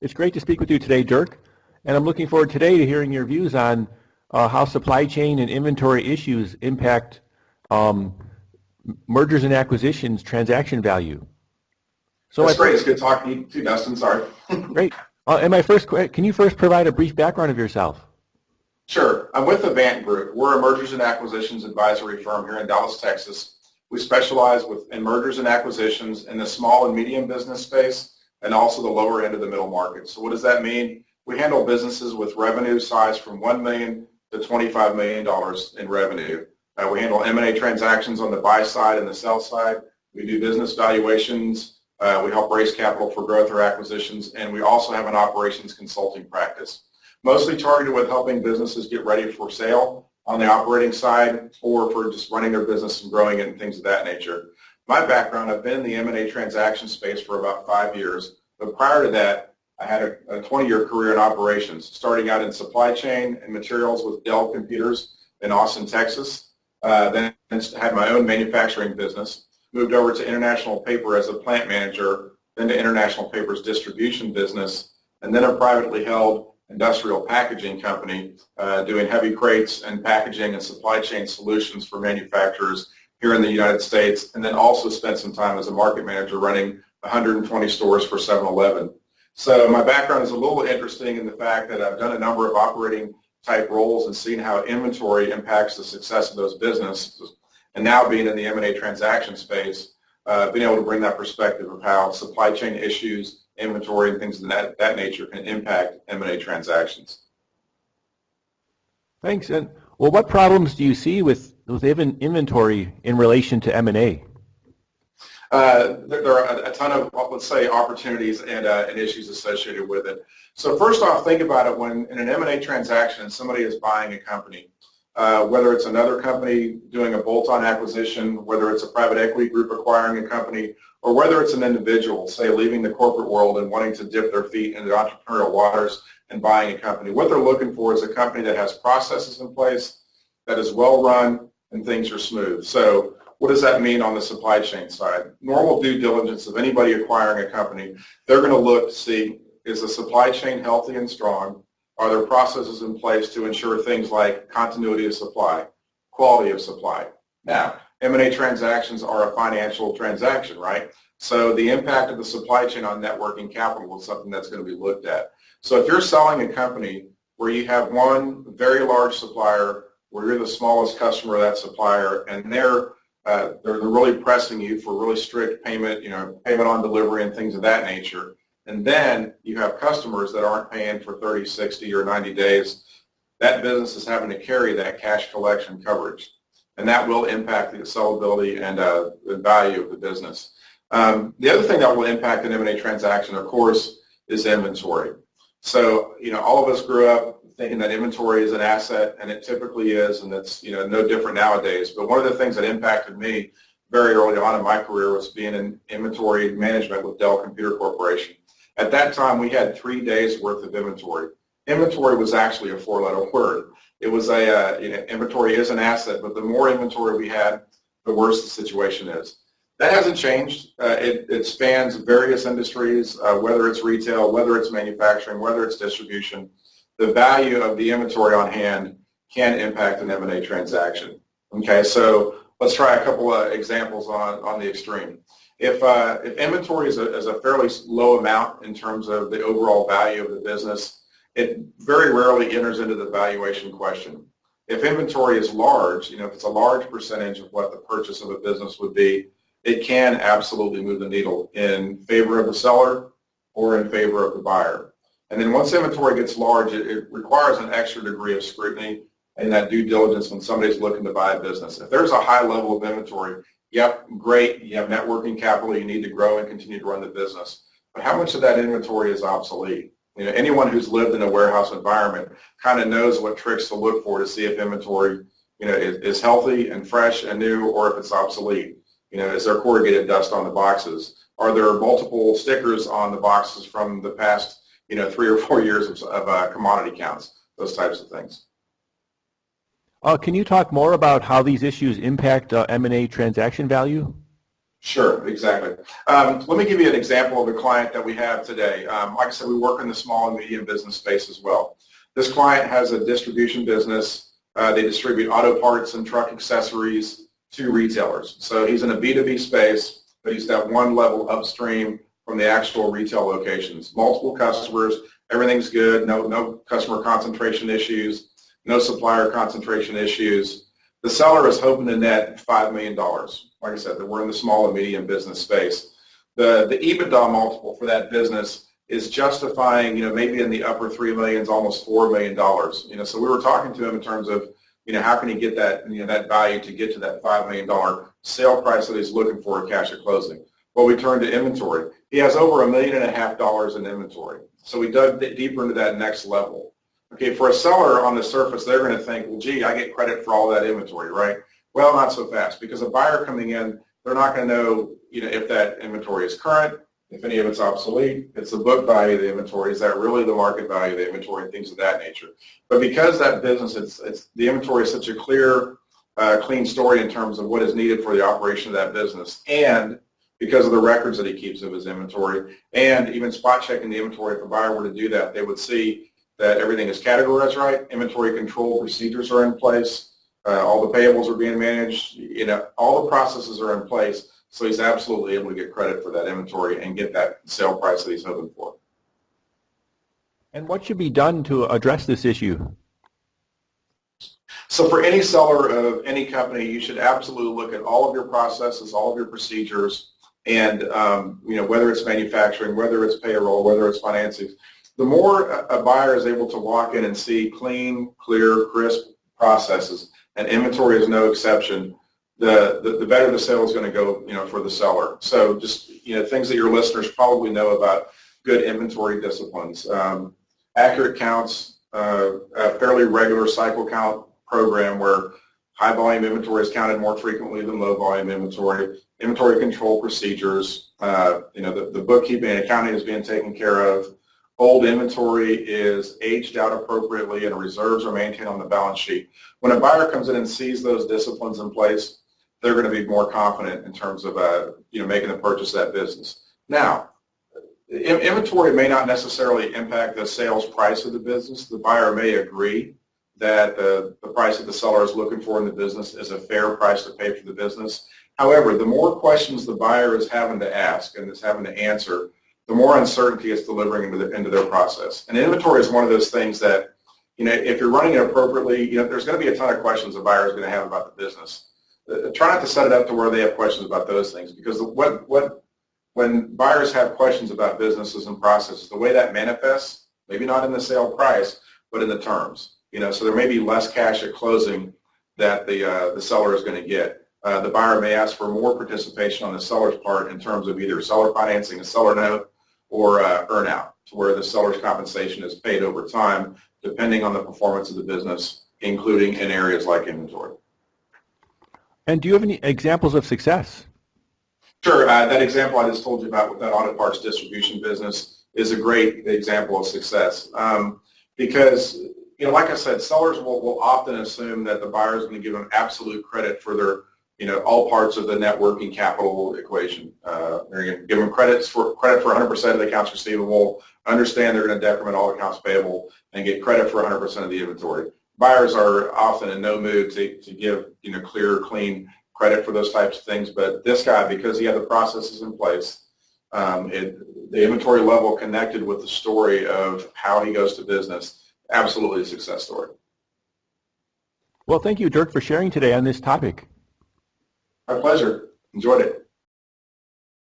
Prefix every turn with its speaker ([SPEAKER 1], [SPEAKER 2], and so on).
[SPEAKER 1] It's great to speak with you today, Dirk, and I'm looking forward today to hearing your views on how supply chain and inventory issues impact mergers and acquisitions transaction value.
[SPEAKER 2] So that's great. It's good talking to you too, Dustin. Sorry.
[SPEAKER 1] Great. Can you first provide a brief background of yourself?
[SPEAKER 2] Sure. I'm with the Vant Group. We're a mergers and acquisitions advisory firm here in Dallas, Texas. We specialize in mergers and acquisitions in the small and medium business space and also the lower end of the middle market. So what does that mean? We handle businesses with revenue size from $1 million to $25 million in revenue. We handle M&A transactions on the buy side and the sell side. We do business valuations. We help raise capital for growth or acquisitions, and we also have an operations consulting practice, mostly targeted with helping businesses get ready for sale on the operating side or for just running their business and growing it and things of that nature. My background, I've been in the M&A transaction space for about 5 years, but prior to that, I had a 20-year career in operations, starting out in supply chain and materials with Dell computers in Austin, Texas. Then had my own manufacturing business, moved over to International Paper as a plant manager, then to International Paper's distribution business, and then a privately held industrial packaging company doing heavy crates and packaging and supply chain solutions for manufacturers here in the United States, and then also spent some time as a market manager running 120 stores for 7-Eleven. So my background is a little interesting in the fact that I've done a number of operating type roles and seen how inventory impacts the success of those businesses. And now being in the M&A transaction space, being able to bring that perspective of how supply chain issues, inventory, and things of that nature can impact M&A transactions.
[SPEAKER 1] Thanks. And well, what problems do you see with inventory in relation to M&A?
[SPEAKER 2] There are a ton of, let's say, opportunities and issues associated with it. So first off, think about it when in an M&A transaction somebody is buying a company, whether it's another company doing a bolt-on acquisition, whether it's a private equity group acquiring a company, or whether it's an individual, say, leaving the corporate world and wanting to dip their feet into the entrepreneurial waters and buying a company. What they're looking for is a company that has processes in place, that is well run, and things are smooth. So what does that mean on the supply chain side? Normal due diligence of anybody acquiring a company, they're going to look to see, is the supply chain healthy and strong? Are there processes in place to ensure things like continuity of supply, quality of supply? Now, M&A transactions are a financial transaction, right? So the impact of the supply chain on net working capital is something that's going to be looked at. So if you're selling a company where you have one very large supplier, where you're the smallest customer of that supplier, and they're really pressing you for really strict payment, payment on delivery and things of that nature, and then you have customers that aren't paying for 30, 60, or 90 days, that business is having to carry that cash collection coverage. And that will impact the sellability and the value of the business. The other thing that will impact an M&A transaction, of course, is inventory. So, all of us grew up thinking that inventory is an asset, and it typically is, and it's no different nowadays. But one of the things that impacted me very early on in my career was being in inventory management with Dell Computer Corporation. At that time, we had 3 days worth of inventory. Inventory was actually a 4-letter word. It was inventory is an asset, but the more inventory we had, the worse the situation is. That hasn't changed. It spans various industries, whether it's retail, whether it's manufacturing, whether it's distribution. The value of the inventory on hand can impact an M&A transaction. Okay, so let's try a couple of examples on the extreme. If inventory is a fairly low amount in terms of the overall value of the business, it very rarely enters into the valuation question. If inventory is large, if it's a large percentage of what the purchase of a business would be, it can absolutely move the needle in favor of the seller or in favor of the buyer. And then once inventory gets large, it requires an extra degree of scrutiny and that due diligence when somebody's looking to buy a business. If there's a high level of inventory, yep, great, you have net working capital, you need to grow and continue to run the business. But how much of that inventory is obsolete? Anyone who's lived in a warehouse environment kind of knows what tricks to look for to see if inventory, is healthy and fresh and new, or if it's obsolete. Is there corrugated dust on the boxes? Are there multiple stickers on the boxes from the past, 3 or 4 years of commodity counts? Those types of things.
[SPEAKER 1] Can you talk more about how these issues impact M&A transaction value?
[SPEAKER 2] Sure, exactly. Let me give you an example of a client that we have today. Like I said, we work in the small and medium business space as well. This client has a distribution business. They distribute auto parts and truck accessories to retailers. So he's in a B2B space, but he's that one level upstream from the actual retail locations. Multiple customers, everything's good, no customer concentration issues, no supplier concentration issues. The seller is hoping to net $5 million. Like I said, we're in the small and medium business space. The EBITDA multiple for that business is justifying, maybe in the upper 3 millions, almost $4 million. So we were talking to him in terms of, how can he get that, that value to get to that $5 million sale price that he's looking for cash at closing. Well, we turned to inventory. He has over $1.5 million in inventory. So we dug deeper into that next level. Okay, for a seller on the surface, they're going to think, well, gee, I get credit for all that inventory, right? Well, not so fast, because a buyer coming in, they're not going to know, if that inventory is current, if any of it's obsolete. It's the book value of the inventory. Is that really the market value of the inventory and things of that nature? But because that business, the inventory is such a clear, clean story in terms of what is needed for the operation of that business, and because of the records that he keeps of his inventory, and even spot checking the inventory, if a buyer were to do that, they would see that everything is categorized right, inventory control procedures are in place, all the payables are being managed, all the processes are in place, so he's absolutely able to get credit for that inventory and get that sale price that he's hoping for.
[SPEAKER 1] And what should be done to address this issue?
[SPEAKER 2] So for any seller of any company, you should absolutely look at all of your processes, all of your procedures, and whether it's manufacturing, whether it's payroll, whether it's financing. The more a buyer is able to walk in and see clean, clear, crisp processes, and inventory is no exception, the better the sale is going to go, for the seller. So just, things that your listeners probably know about good inventory disciplines. Accurate counts, a fairly regular cycle count program where high volume inventory is counted more frequently than low volume inventory control procedures, the bookkeeping and accounting is being taken care of. Old inventory is aged out appropriately and reserves are maintained on the balance sheet. When a buyer comes in and sees those disciplines in place, they're going to be more confident in terms of making the purchase of that business. Now, inventory may not necessarily impact the sales price of the business. The buyer may agree that the price that the seller is looking for in the business is a fair price to pay for the business. However, the more questions the buyer is having to ask and is having to answer, the more uncertainty it's delivering into their process. And inventory is one of those things that, if you're running it appropriately, there's going to be a ton of questions a buyer is going to have about the business. Try not to set it up to where they have questions about those things, because when buyers have questions about businesses and processes, the way that manifests, maybe not in the sale price, but in the terms. So there may be less cash at closing that the seller is going to get. The buyer may ask for more participation on the seller's part in terms of either seller financing, a seller note, or earnout, to where the seller's compensation is paid over time, depending on the performance of the business, including in areas like inventory.
[SPEAKER 1] And do you have any examples of success?
[SPEAKER 2] Sure. That example I just told you about with that auto parts distribution business is a great example of success. Because, like I said, sellers will often assume that the buyer is going to give them absolute credit for their all parts of the net working capital equation. They're going to give them credit for 100% of the accounts receivable, understand they're going to decrement all accounts payable, and get credit for 100% of the inventory. Buyers are often in no mood to give clear, clean credit for those types of things, but this guy, because he had the processes in place, the inventory level connected with the story of how he goes to business, absolutely a success story.
[SPEAKER 1] Well, thank you, Dirk, for sharing today on this topic.
[SPEAKER 2] My pleasure. Enjoyed it.